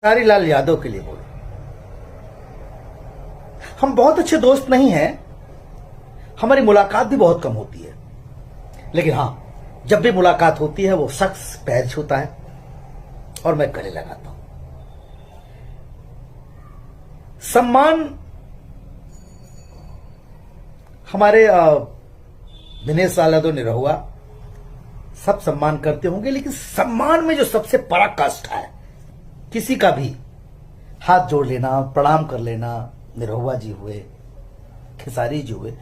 खेसारी लाल यादव के लिए बोलो। हम बहुत अच्छे दोस्त नहीं हैं, हमारी मुलाकात भी बहुत कम होती है, लेकिन हां, जब भी मुलाकात होती है वो शख्स पैर छूता है और मैं गले लगाता हूं। सम्मान हमारे दिनेश लाल यादव निरहुआ सब सम्मान करते होंगे, लेकिन सम्मान में जो सबसे पराकाष्ठा है, किसी का भी हाथ जोड़ लेना, प्रणाम कर लेना, निरहुआ जी हुए, खेसारी जी हुए,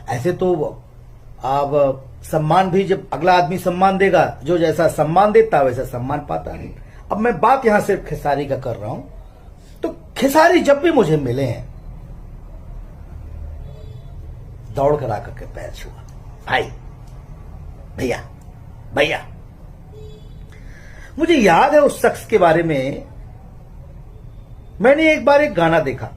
ऐसे तो अब सम्मान भी जब अगला आदमी सम्मान देगा, जो जैसा सम्मान देता है वैसा सम्मान पाता है। अब मैं बात यहां सिर्फ खेसारी का कर रहा हूं, तो खेसारी जब भी मुझे मिले हैं, दौड़ कर आकर के पैर छुआ, भाई, भैया भैया। मुझे याद है उस शख्स के बारे में, मैंने एक बार एक गाना देखा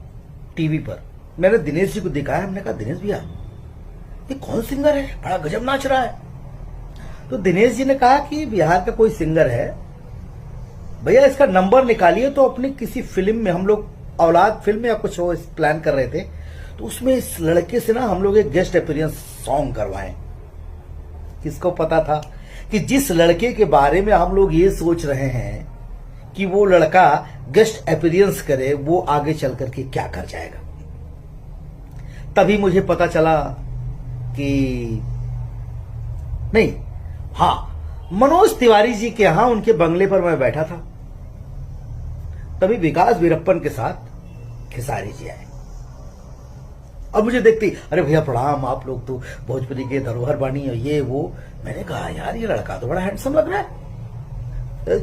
टीवी पर, मैंने दिनेश जी को दिखाया, हमने कहा दिनेश भैया ये कौन सिंगर है, बड़ा गजब नाच रहा है। तो दिनेश जी ने कहा कि बिहार का कोई सिंगर है भैया, इसका नंबर निकालिए। तो अपनी किसी फिल्म में, हम लोग औलाद फिल्म या कुछ वो प्लान कर रहे थे, तो उसमें इस लड़के से ना हम लोग एक गेस्ट अपीयरेंस सॉन्ग करवाएं। किसको पता था कि जिस लड़के के बारे में हम लोग ये सोच रहे हैं कि वो लड़का गेस्ट अपीयरेंस करे, वो आगे चल करके क्या कर जाएगा। तभी मुझे पता चला कि नहीं, हां, मनोज तिवारी जी के यहां उनके बंगले पर मैं बैठा था, तभी विकास वीरप्पन के साथ खेसारी जी आए। अब मुझे देखती, अरे भैया प्रणाम, आप लोग तो भोजपुरी के धरोहर बानी और ये वो। मैंने कहा यार ये लड़का तो बड़ा हैंडसम लग रहा है,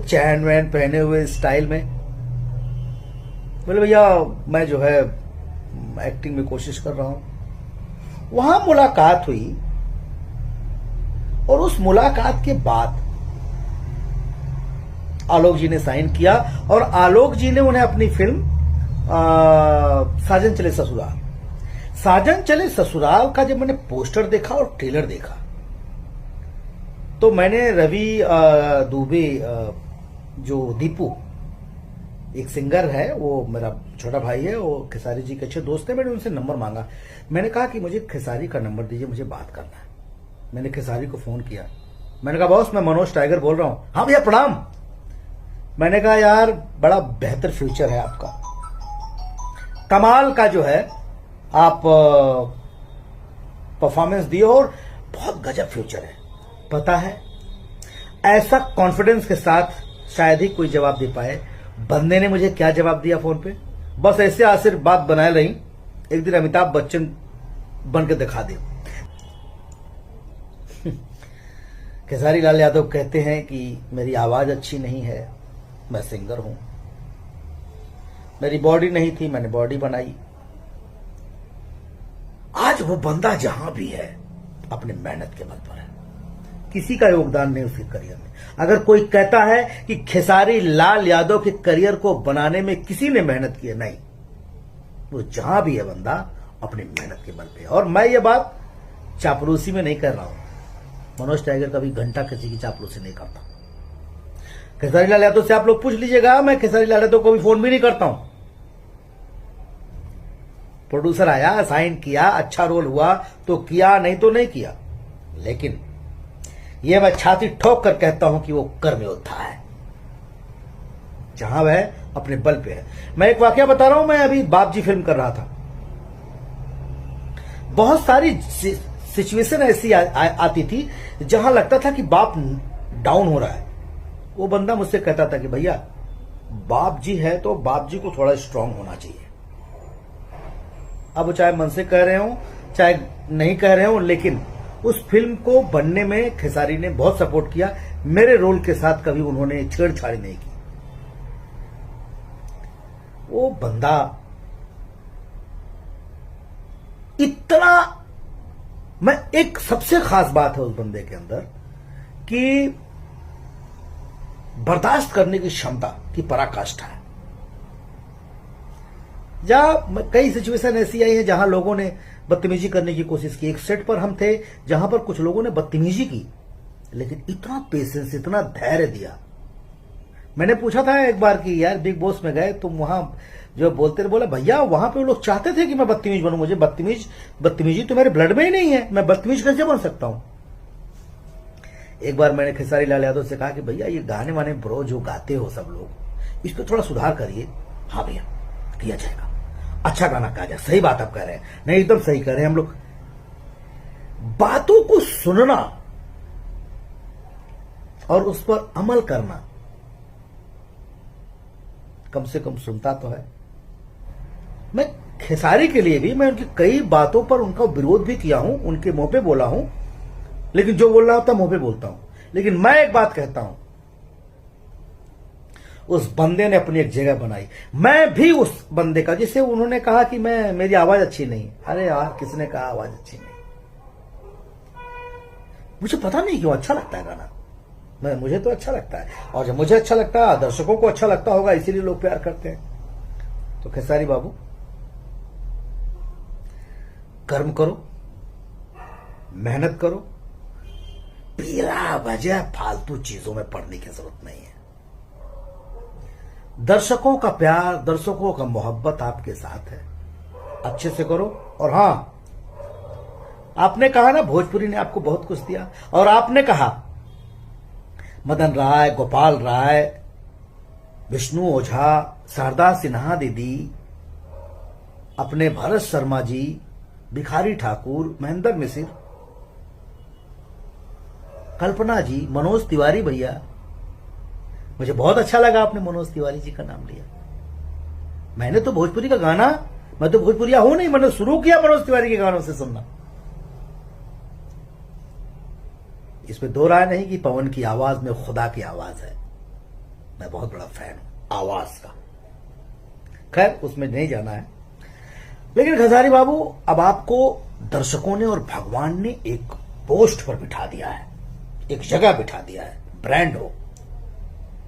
चैन वैन पहने हुए स्टाइल में। बोले भैया मैं जो है एक्टिंग में कोशिश कर रहा हूं। वहां मुलाकात हुई और उस मुलाकात के बाद आलोक जी ने साइन किया और आलोक जी ने उन्हें अपनी फिल्म साजन चले ससुराल, साजन चले ससुराल का जब मैंने पोस्टर देखा और ट्रेलर देखा, तो मैंने रवि दुबे, जो दीपू एक सिंगर है, वो मेरा छोटा भाई है, वो खेसारी जी के अच्छे दोस्त है, मैंने उनसे नंबर मांगा। मैंने कहा कि मुझे खेसारी का नंबर दीजिए, मुझे बात करना है। मैंने खेसारी को फोन किया, मैंने कहा बॉस मैं मनोज टाइगर बोल रहा हूं। हाँ भैया प्रणाम। मैंने कहा यार बड़ा बेहतर फ्यूचर है आपका, कमाल का जो है आप परफॉर्मेंस दिए और बहुत गजब फ्यूचर है। पता है ऐसा कॉन्फिडेंस के साथ शायद ही कोई जवाब दे पाए। बंदे ने मुझे क्या जवाब दिया फोन पे, बस ऐसे आशीर्वाद बनाए रही, एक दिन अमिताभ बच्चन बन के दिखा दे। खेसारी लाल यादव कहते हैं कि मेरी आवाज अच्छी नहीं है, मैं सिंगर हूं, मेरी बॉडी नहीं थी, मैंने बॉडी बनाई। आज वो बंदा जहां भी है अपनी मेहनत के बल पर है, किसी का योगदान नहीं उसके करियर में। अगर कोई कहता है कि खेसारी लाल यादव के करियर को बनाने में किसी ने मेहनत की है, नहीं, वो जहां भी है बंदा अपनी मेहनत के बल पे। और मैं ये बात चापलूसी में नहीं कर रहा हूं, मनोज टाइगर कभी घंटा किसी की चापलूसी नहीं करता। खेसारी लाल यादव से आप लोग पूछ लीजिएगा, मैं खेसारी लाल यादव को भी फोन भी नहीं करता हूं। प्रोड्यूसर आया, साइन किया, अच्छा रोल हुआ तो किया, नहीं तो नहीं किया। लेकिन यह मैं छाती ठोक कर कहता हूं कि वो कर्म योद्धा है, जहां वह अपने बल पे है। मैं एक वाकया बता रहा हूं, मैं अभी बाप जी फिल्म कर रहा था, बहुत सारी सिचुएशन ऐसी आती थी जहां लगता था कि बाप डाउन हो रहा है। वो बंदा मुझसे कहता था कि भैया बाप जी है तो बाप जी को थोड़ा स्ट्रांग होना चाहिए। अब चाहे मन से कह रहे हो चाहे नहीं कह रहे हो, लेकिन उस फिल्म को बनने में खेसारी ने बहुत सपोर्ट किया। मेरे रोल के साथ कभी उन्होंने छेड़छाड़ी नहीं की। वो बंदा इतना, मैं एक सबसे खास बात है उस बंदे के अंदर कि बर्दाश्त करने की क्षमता की पराकाष्ठा है। जहां कई सिचुएशन ऐसी आई है जहां लोगों ने बदतमीजी करने की कोशिश की। एक सेट पर हम थे जहां पर कुछ लोगों ने बदतमीजी की, लेकिन इतना पेशेंस, इतना धैर्य दिया, मैंने पूछा था एक बार कि यार बिग बॉस में गए तुम, वहां जो बोलते रहे, बोला भैया वहां पे वो लोग चाहते थे कि मैं बदतमीज बनूं, मुझे बदतमीजी तो मेरे ब्लड में ही नहीं है, मैं बदतमीज कैसे बन सकता हूं। एक बार मैंने खेसारी लाल यादव से कहा कि भैया ये गाने वाने ब्रो जो गाते हो सब लोग, इस पर थोड़ा सुधार करिए। हाँ भैया किया जाएगा, अच्छा गाना कहा जाए। सही बात आप कह रहे हैं, नहीं एकदम सही कह रहे हैं। हम लोग बातों को सुनना और उस पर अमल करना, कम से कम सुनता तो है। मैं खेसारी के लिए भी मैं उनकी कई बातों पर उनका विरोध भी किया हूं, उनके मुंह पे बोला हूं, लेकिन जो बोल रहा होता मुंह पे बोलता हूं। लेकिन मैं एक बात कहता हूं, उस बंदे ने अपनी एक जगह बनाई। मैं भी उस बंदे का, जिसे उन्होंने कहा कि मेरी आवाज अच्छी नहीं। अरे यार किसने कहा आवाज अच्छी नहीं? मुझे पता नहीं क्यों अच्छा लगता है गाना, मुझे तो अच्छा लगता है, और जब मुझे अच्छा लगता है दर्शकों को अच्छा लगता होगा, इसीलिए लोग प्यार करते हैं। तो खेसारी बाबू कर्म करो, मेहनत करो, बिला वजह फालतू चीजों में पड़ने की जरूरत नहीं है। दर्शकों का प्यार, दर्शकों का मोहब्बत आपके साथ है, अच्छे से करो। और हां, आपने कहा ना भोजपुरी ने आपको बहुत कुछ दिया, और आपने कहा मदन राय, गोपाल राय, विष्णु ओझा, शारदा सिन्हा दीदी, अपने भरत शर्मा जी, भिखारी ठाकुर, महेंद्र मिसिर, कल्पना जी, मनोज तिवारी भैया। मुझे बहुत अच्छा लगा आपने मनोज तिवारी जी का नाम लिया। मैंने तो भोजपुरी का गाना, मैं तो भोजपुरिया हूं नहीं, मैंने शुरू किया मनोज तिवारी के गानों से सुनना। इसमें दो राय नहीं कि पवन की आवाज में खुदा की आवाज है। मैं बहुत बड़ा फैन हूं आवाज का। खैर उसमें नहीं जाना है। लेकिन खेसारी बाबू, अब आपको दर्शकों ने और भगवान ने एक पोस्ट पर बिठा दिया है, एक जगह बिठा दिया है। ब्रांड हो,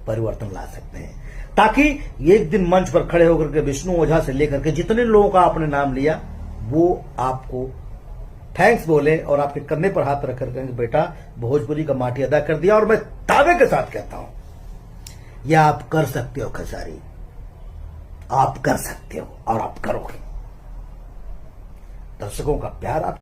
परिवर्तन ला सकते हैं, ताकि एक दिन मंच पर खड़े होकर के विष्णु ओझा से लेकर के जितने लोगों का आपने नाम लिया, वो आपको थैंक्स बोले और आपके कंधे पर हाथ रख कर बेटा भोजपुरी का माटी अदा कर दिया। और मैं दावे के साथ कहता हूं, यह आप कर सकते हो खेसारी, आप कर सकते हो और आप करोगे। दर्शकों का प्यार आप